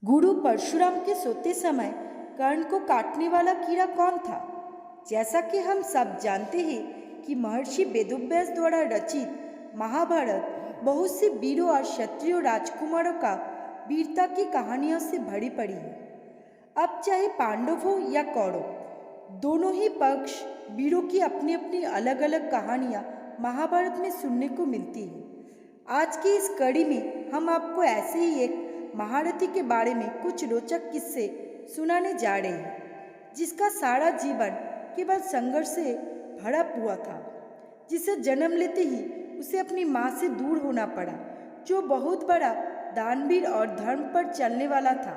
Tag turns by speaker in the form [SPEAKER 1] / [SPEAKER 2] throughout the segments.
[SPEAKER 1] गुरु परशुराम के सोते समय कर्ण को काटने वाला कीड़ा कौन था? जैसा कि हम सब जानते हैं कि महर्षि वेदव्यास द्वारा रचित महाभारत बहुत से वीरों और क्षत्रिय राजकुमारों का वीरता की कहानियों से भरी पड़ी है। अब चाहे पांडव हो या कौरव, दोनों ही पक्ष वीरों की अपनी अपनी अलग अलग कहानियां महाभारत में सुनने को मिलती है। आज की इस कड़ी में हम आपको ऐसे ही एक महारथी के बारे में कुछ रोचक किस्से सुनाने जा रहे हैं, जिसका सारा जीवन केवल संघर्ष से भरा हुआ था, जिसे जन्म लेते ही उसे अपनी माँ से दूर होना पड़ा, जो बहुत बड़ा दानवीर और धर्म पर चलने वाला था।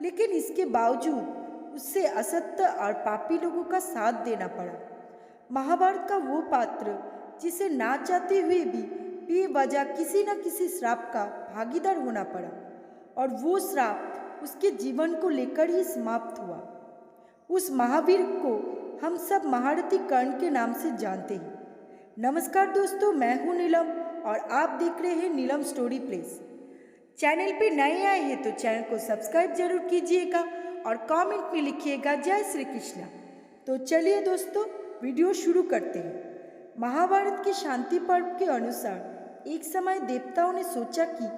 [SPEAKER 1] लेकिन इसके बावजूद उससे असत्य और पापी लोगों का साथ देना पड़ा। महाभारत का वो पात्र जिसे ना चाहते हुए भी बेवजह किसी न किसी श्राप का भागीदार होना पड़ा, और वो श्राप उसके जीवन को लेकर ही समाप्त हुआ। उस महावीर को हम सब महारथी कर्ण के नाम से जानते हैं। नमस्कार दोस्तों, मैं हूँ नीलम और आप देख रहे हैं नीलम स्टोरी प्लेस। चैनल पे नए आए हैं तो चैनल को सब्सक्राइब जरूर कीजिएगा और कमेंट में लिखिएगा जय श्री कृष्ण। तो चलिए दोस्तों, वीडियो शुरू करते हैं। महाभारत के शांति पर्व के अनुसार एक समय देवताओं ने सोचा कि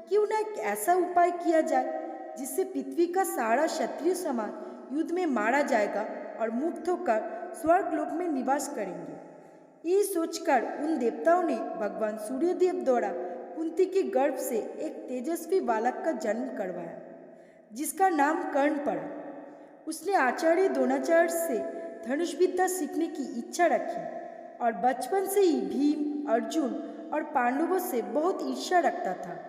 [SPEAKER 1] क्यों न एक ऐसा उपाय किया जाए जिससे पृथ्वी का सारा क्षत्रिय समाज युद्ध में मारा जाएगा और मुक्त होकर स्वर्गलोक में निवास करेंगे। ये सोचकर उन देवताओं ने भगवान सूर्यदेव द्वारा कुंती के गर्भ से एक तेजस्वी बालक का जन्म करवाया, जिसका नाम कर्ण पड़ा। उसने आचार्य द्रोणाचार्य से धनुष विद्या सीखने की इच्छा रखी और बचपन से ही भीम, अर्जुन और पांडवों से बहुत ईर्ष्या रखता था।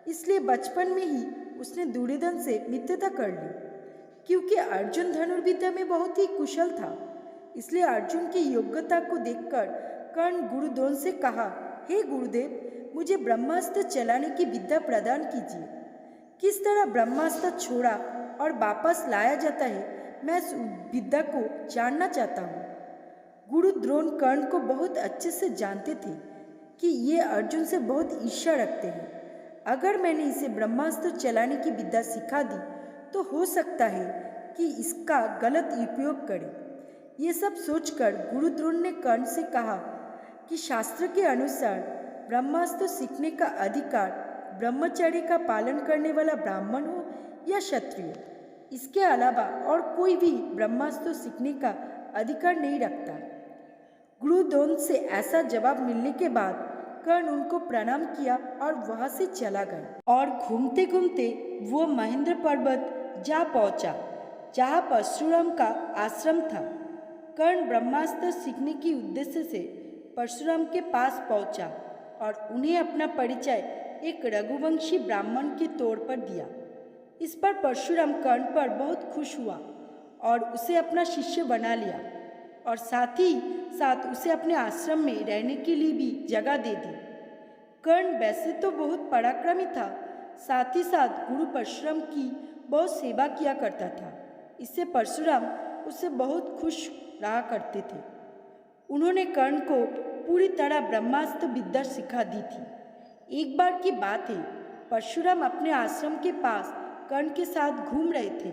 [SPEAKER 1] इसलिए बचपन में ही उसने दुर्योधन से मित्रता कर ली। क्योंकि अर्जुन धनुर्विद्या में बहुत ही कुशल था, इसलिए अर्जुन की योग्यता को देखकर कर्ण गुरुद्रोण से कहा, हे गुरुदेव, मुझे ब्रह्मास्त्र चलाने की विद्या प्रदान कीजिए। किस तरह ब्रह्मास्त्र छोड़ा और वापस लाया जाता है, मैं उस विद्या को जानना चाहता हूँ। गुरु द्रोण कर्ण को बहुत अच्छे से जानते थे कि ये अर्जुन से बहुत ईर्ष्या रखते हैं। अगर मैंने इसे ब्रह्मास्त्र चलाने की विद्या सिखा दी तो हो सकता है कि इसका गलत उपयोग करे। ये सब सोचकर गुरु द्रोण ने कर्ण से कहा कि शास्त्र के अनुसार ब्रह्मास्त्र सीखने का अधिकार ब्रह्मचर्य का पालन करने वाला ब्राह्मण हो या क्षत्रिय, इसके अलावा और कोई भी ब्रह्मास्त्र सीखने का अधिकार नहीं रखता। गुरु द्रोण से ऐसा जवाब मिलने के बाद कर्ण उनको प्रणाम किया और वहां से चला गया। और घूमते घूमते वो महेंद्र पर्वत जा पहुंचा, जहाँ परशुराम का आश्रम था। कर्ण ब्रह्मास्त्र सीखने के उद्देश्य से परशुराम के पास पहुंचा और उन्हें अपना परिचय एक रघुवंशी ब्राह्मण के तौर पर दिया। इस पर परशुराम कर्ण पर बहुत खुश हुआ और उसे अपना शिष्य बना लिया और साथ ही साथ उसे अपने आश्रम में रहने के लिए भी जगह दे दी। कर्ण वैसे तो बहुत पराक्रमी था, साथ ही साथ गुरु परशुराम की बहुत सेवा किया करता था। इससे परशुराम उससे बहुत खुश रहा करते थे। उन्होंने कर्ण को पूरी तरह ब्रह्मास्त्र विद्या सिखा दी थी। एक बार की बात है, परशुराम अपने आश्रम के पास कर्ण के साथ घूम रहे थे।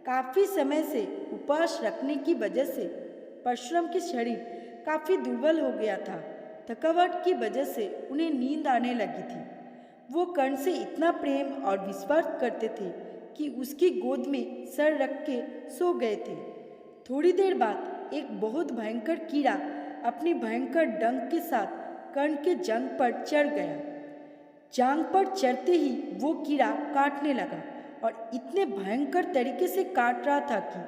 [SPEAKER 1] काफ़ी समय से उपवास रखने की वजह से परशुराम के शरीर काफ़ी दुर्बल हो गया था। थकावट की वजह से उन्हें नींद आने लगी थी। वो कर्ण से इतना प्रेम और विश्वास करते थे कि उसकी गोद में सर रख के सो गए थे। थोड़ी देर बाद एक बहुत भयंकर कीड़ा अपनी भयंकर डंक के साथ कर्ण के जांघ पर चढ़ गया। जांघ पर चढ़ते ही वो कीड़ा काटने लगा और इतने भयंकर तरीके से काट रहा था कि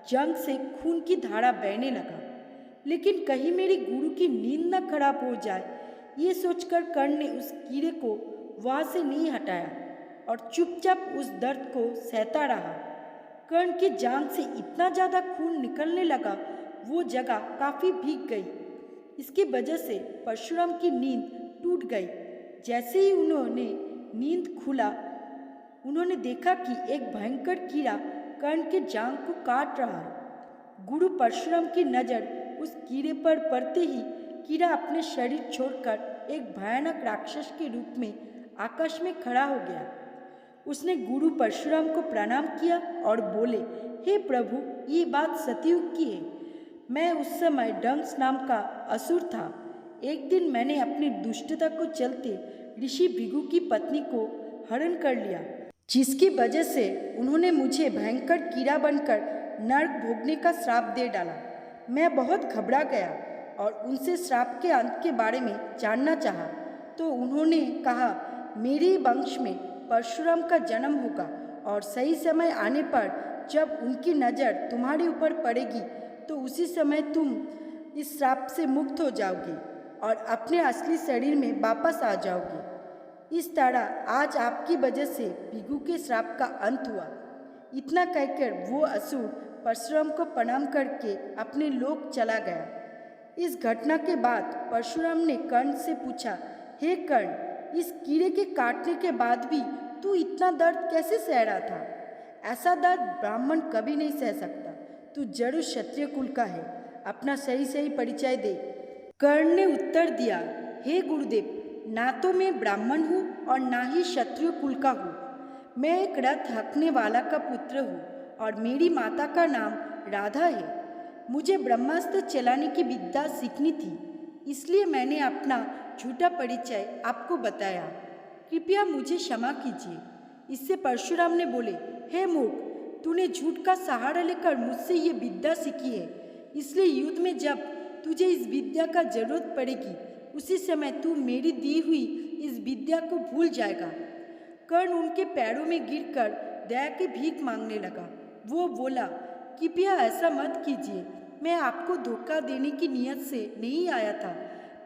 [SPEAKER 1] जांघ से खून की धारा बहने लगा। लेकिन कहीं मेरी गुरु की नींद न खराब हो जाए, ये सोचकर कर्ण ने उस कीड़े को वहाँ से नहीं हटाया और चुपचाप उस दर्द को सहता रहा। कर्ण की जांघ से इतना ज़्यादा खून निकलने लगा, वो जगह काफ़ी भीग गई। इसकी वजह से परशुराम की नींद टूट गई। जैसे ही उन्होंने नींद खुला, उन्होंने देखा कि एक भयंकर कीड़ा कर्ण के जांघ को काट रहा है। गुरु परशुराम की नज़र उस कीड़े पर पड़ते ही कीड़ा अपने शरीर छोड़कर एक भयानक राक्षस के रूप में आकाश में खड़ा हो गया। उसने गुरु परशुराम को प्रणाम किया और बोले, हे प्रभु, ये बात सतयुग की है। मैं उस समय डंस नाम का असुर था। एक दिन मैंने अपनी दुष्टता को चलते ऋषि भृगु की पत्नी को हरण कर लिया, जिसकी वजह से उन्होंने मुझे भयंकर कीड़ा बनकर नरक भोगने का श्राप दे डाला। मैं बहुत घबरा गया और उनसे श्राप के अंत के बारे में जानना चाहा, तो उन्होंने कहा, मेरे ही वंश में परशुराम का जन्म होगा और सही समय आने पर जब उनकी नज़र तुम्हारे ऊपर पड़ेगी तो उसी समय तुम इस श्राप से मुक्त हो जाओगे और अपने असली शरीर में वापस आ जाओगे। इस तरह आज आपकी वजह से भृगु के श्राप का अंत हुआ। इतना कहकर वो असुर परशुराम को प्रणाम करके अपने लोक चला गया। इस घटना के बाद परशुराम ने कर्ण से पूछा, हे कर्ण, इस कीड़े के काटने के बाद भी तू इतना दर्द कैसे सह रहा था? ऐसा दर्द ब्राह्मण कभी नहीं सह सकता। तू जरूर क्षत्रिय कुल का है। अपना सही सही परिचय दे। कर्ण ने उत्तर दिया, हे गुरुदेव, ना तो मैं ब्राह्मण हूँ और ना ही क्षत्रिय कुल का हूँ। मैं एक रथ हाँकने वाला का पुत्र हूँ और मेरी माता का नाम राधा है। मुझे ब्रह्मास्त्र चलाने की विद्या सीखनी थी, इसलिए मैंने अपना झूठा परिचय आपको बताया। कृपया मुझे क्षमा कीजिए। इससे परशुराम ने बोले, हे मूर्ख, तूने झूठ का सहारा लेकर मुझसे ये विद्या सीखी है, इसलिए युद्ध में जब तुझे इस विद्या का जरूरत पड़ेगी उसी समय तू मेरी दी हुई इस विद्या को भूल जाएगा। कर्ण उनके पैरों में गिरकर दया की भीख मांगने लगा। वो बोला, कृपया ऐसा मत कीजिए, मैं आपको धोखा देने की नियत से नहीं आया था।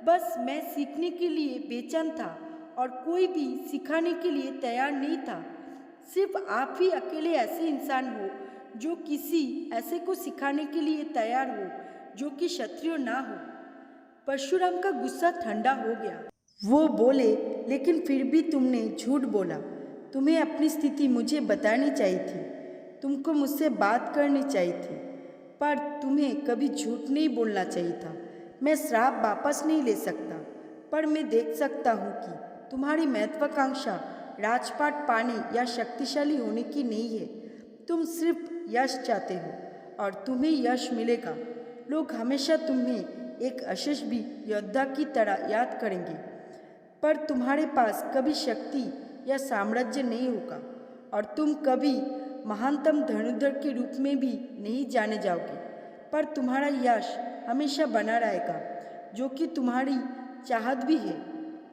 [SPEAKER 1] बस मैं सीखने के लिए बेचैन था और कोई भी सिखाने के लिए तैयार नहीं था। सिर्फ आप ही अकेले ऐसे इंसान हो जो किसी ऐसे को सिखाने के लिए तैयार हो जो कि क्षत्रिय ना हो। परशुराम का गुस्सा ठंडा हो गया। वो बोले, लेकिन फिर भी तुमने झूठ बोला। तुम्हें अपनी स्थिति मुझे बतानी चाहिए थी। तुमको मुझसे बात करनी चाहिए थी, पर तुम्हें कभी झूठ नहीं बोलना चाहिए था। मैं श्राप वापस नहीं ले सकता, पर मैं देख सकता हूँ कि तुम्हारी महत्वाकांक्षा राजपाट पाने या शक्तिशाली होने की नहीं है। तुम सिर्फ यश चाहते हो और तुम्हें यश मिलेगा। लोग हमेशा तुम्हें एक यशस्वी योद्धा की तरह याद करेंगे, पर तुम्हारे पास कभी शक्ति या साम्राज्य नहीं होगा और तुम कभी महानतम धनुर्धर के रूप में भी नहीं जाने जाओगे। पर तुम्हारा यश हमेशा बना रहेगा, जो कि तुम्हारी चाहत भी है।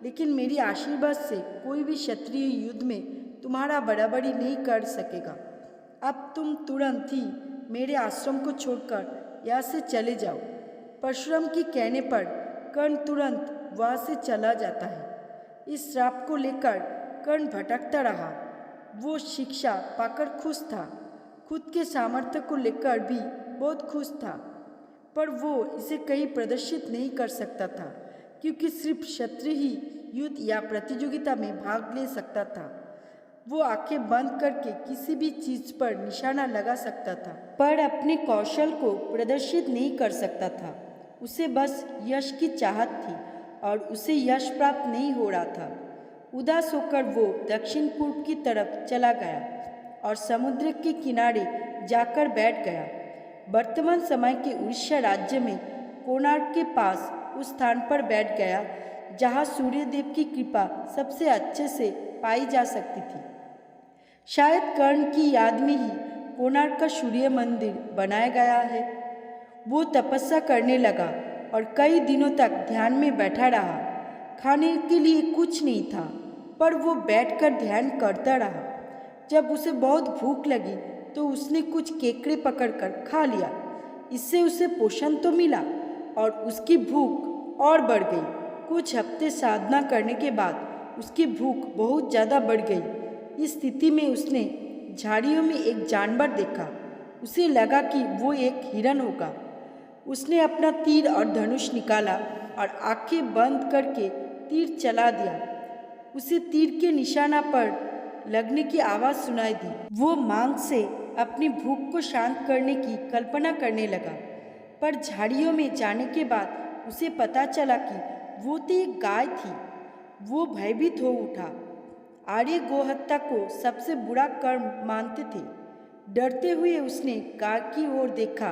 [SPEAKER 1] लेकिन मेरी आशीर्वाद से कोई भी क्षत्रिय युद्ध में तुम्हारा बराबरी नहीं कर सकेगा। अब तुम तुरंत ही मेरे आश्रम को छोड़कर यहाँ से चले जाओ। परशुराम के कहने पर कर्ण तुरंत वहाँ से चला जाता है। इस श्राप को लेकर कर्ण भटकता रहा। वो शिक्षा पाकर खुश था, खुद के सामर्थ्य को लेकर भी बहुत खुश था, पर वो इसे कहीं प्रदर्शित नहीं कर सकता था, क्योंकि सिर्फ क्षत्रिय ही युद्ध या प्रतियोगिता में भाग ले सकता था। वो आंखें बंद करके किसी भी चीज पर निशाना लगा सकता था, पर अपने कौशल को प्रदर्शित नहीं कर सकता था। उसे बस यश की चाहत थी और उसे यश प्राप्त नहीं हो रहा था। उदास होकर वो दक्षिण पूर्व की तरफ चला गया और समुद्र के किनारे जाकर बैठ गया। वर्तमान समय के उड़ीसा राज्य में कोणार्क के पास उस स्थान पर बैठ गया जहाँ सूर्यदेव की कृपा सबसे अच्छे से पाई जा सकती थी। शायद कर्ण की याद में ही कोणार्क का सूर्य मंदिर बनाया गया है। वो तपस्या करने लगा और कई दिनों तक ध्यान में बैठा रहा। खाने के लिए कुछ नहीं था, पर वो बैठकर ध्यान करता रहा। जब उसे बहुत भूख लगी तो उसने कुछ केकड़े पकड़कर खा लिया। इससे उसे पोषण तो मिला और उसकी भूख और बढ़ गई। कुछ हफ्ते साधना करने के बाद उसकी भूख बहुत ज़्यादा बढ़ गई। इस स्थिति में उसने झाड़ियों में एक जानवर देखा। उसे लगा कि वो एक हिरन होगा। उसने अपना तीर और धनुष निकाला और आंखें बंद करके तीर चला दिया। उसे तीर के निशाना पर लगने की आवाज़ सुनाई दी। वो मांग से अपनी भूख को शांत करने की कल्पना करने लगा, पर झाड़ियों में जाने के बाद उसे पता चला कि वो तो एक गाय थी। वो भयभीत हो उठा। आर्य गोहत्या को सबसे बुरा कर्म मानते थे। डरते हुए उसने गाय की ओर देखा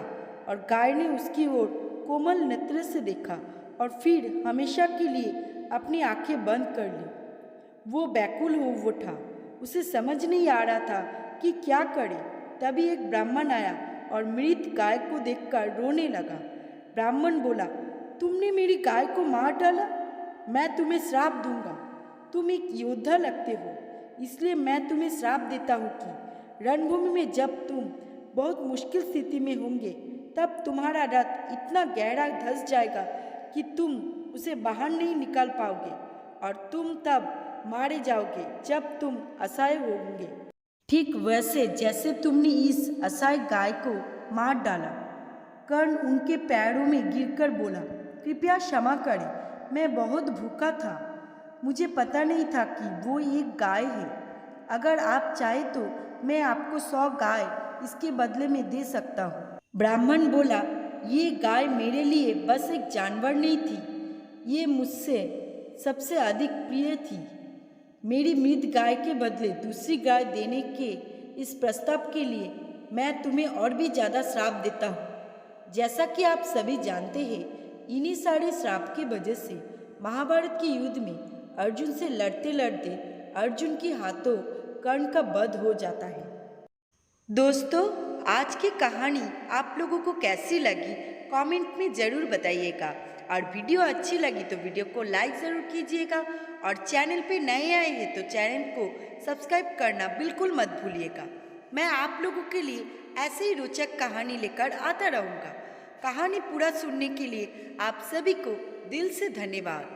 [SPEAKER 1] और गाय ने उसकी ओर कोमल नेत्र से देखा और फिर हमेशा के लिए अपनी आंखें बंद कर ली। वो व्याकुल हो उठा। उसे समझ नहीं आ रहा था कि क्या करे। तभी एक ब्राह्मण आया और मृत गाय को देखकर रोने लगा। ब्राह्मण बोला, तुमने मेरी गाय को मार डाला, मैं तुम्हें श्राप दूंगा। तुम एक योद्धा लगते हो, इसलिए मैं तुम्हें श्राप देता हूँ कि रणभूमि में जब तुम बहुत मुश्किल स्थिति में होंगे तब तुम्हारा रथ इतना गहरा धंस जाएगा कि तुम उसे बाहर नहीं निकाल पाओगे और तुम तब मारे जाओगे जब तुम असहाय होंगे, ठीक वैसे जैसे तुमने इस असहाय गाय को मार डाला। कर्ण उनके पैरों में गिरकर बोला, कृपया क्षमा करें, मैं बहुत भूखा था, मुझे पता नहीं था कि वो एक गाय है। अगर आप चाहे तो मैं आपको 100 गाय इसके बदले में दे सकता हूँ। ब्राह्मण बोला, ये गाय मेरे लिए बस एक जानवर नहीं थी, ये मुझसे सबसे अधिक प्रिय थी। मेरी मृत गाय के बदले दूसरी गाय देने के इस प्रस्ताव के लिए मैं तुम्हें और भी ज़्यादा श्राप देता हूँ। जैसा कि आप सभी जानते हैं, इन्हीं सारे श्राप की वजह से महाभारत के युद्ध में अर्जुन से लड़ते लड़ते अर्जुन के हाथों कर्ण का वध हो जाता है। दोस्तों, आज की कहानी आप लोगों को कैसी लगी कमेंट में ज़रूर बताइएगा और वीडियो अच्छी लगी तो वीडियो को लाइक ज़रूर कीजिएगा और चैनल पे नए आए हैं तो चैनल को सब्सक्राइब करना बिल्कुल मत भूलिएगा। मैं आप लोगों के लिए ऐसे ही रोचक कहानी लेकर आता रहूँगा। कहानी पूरा सुनने के लिए आप सभी को दिल से धन्यवाद।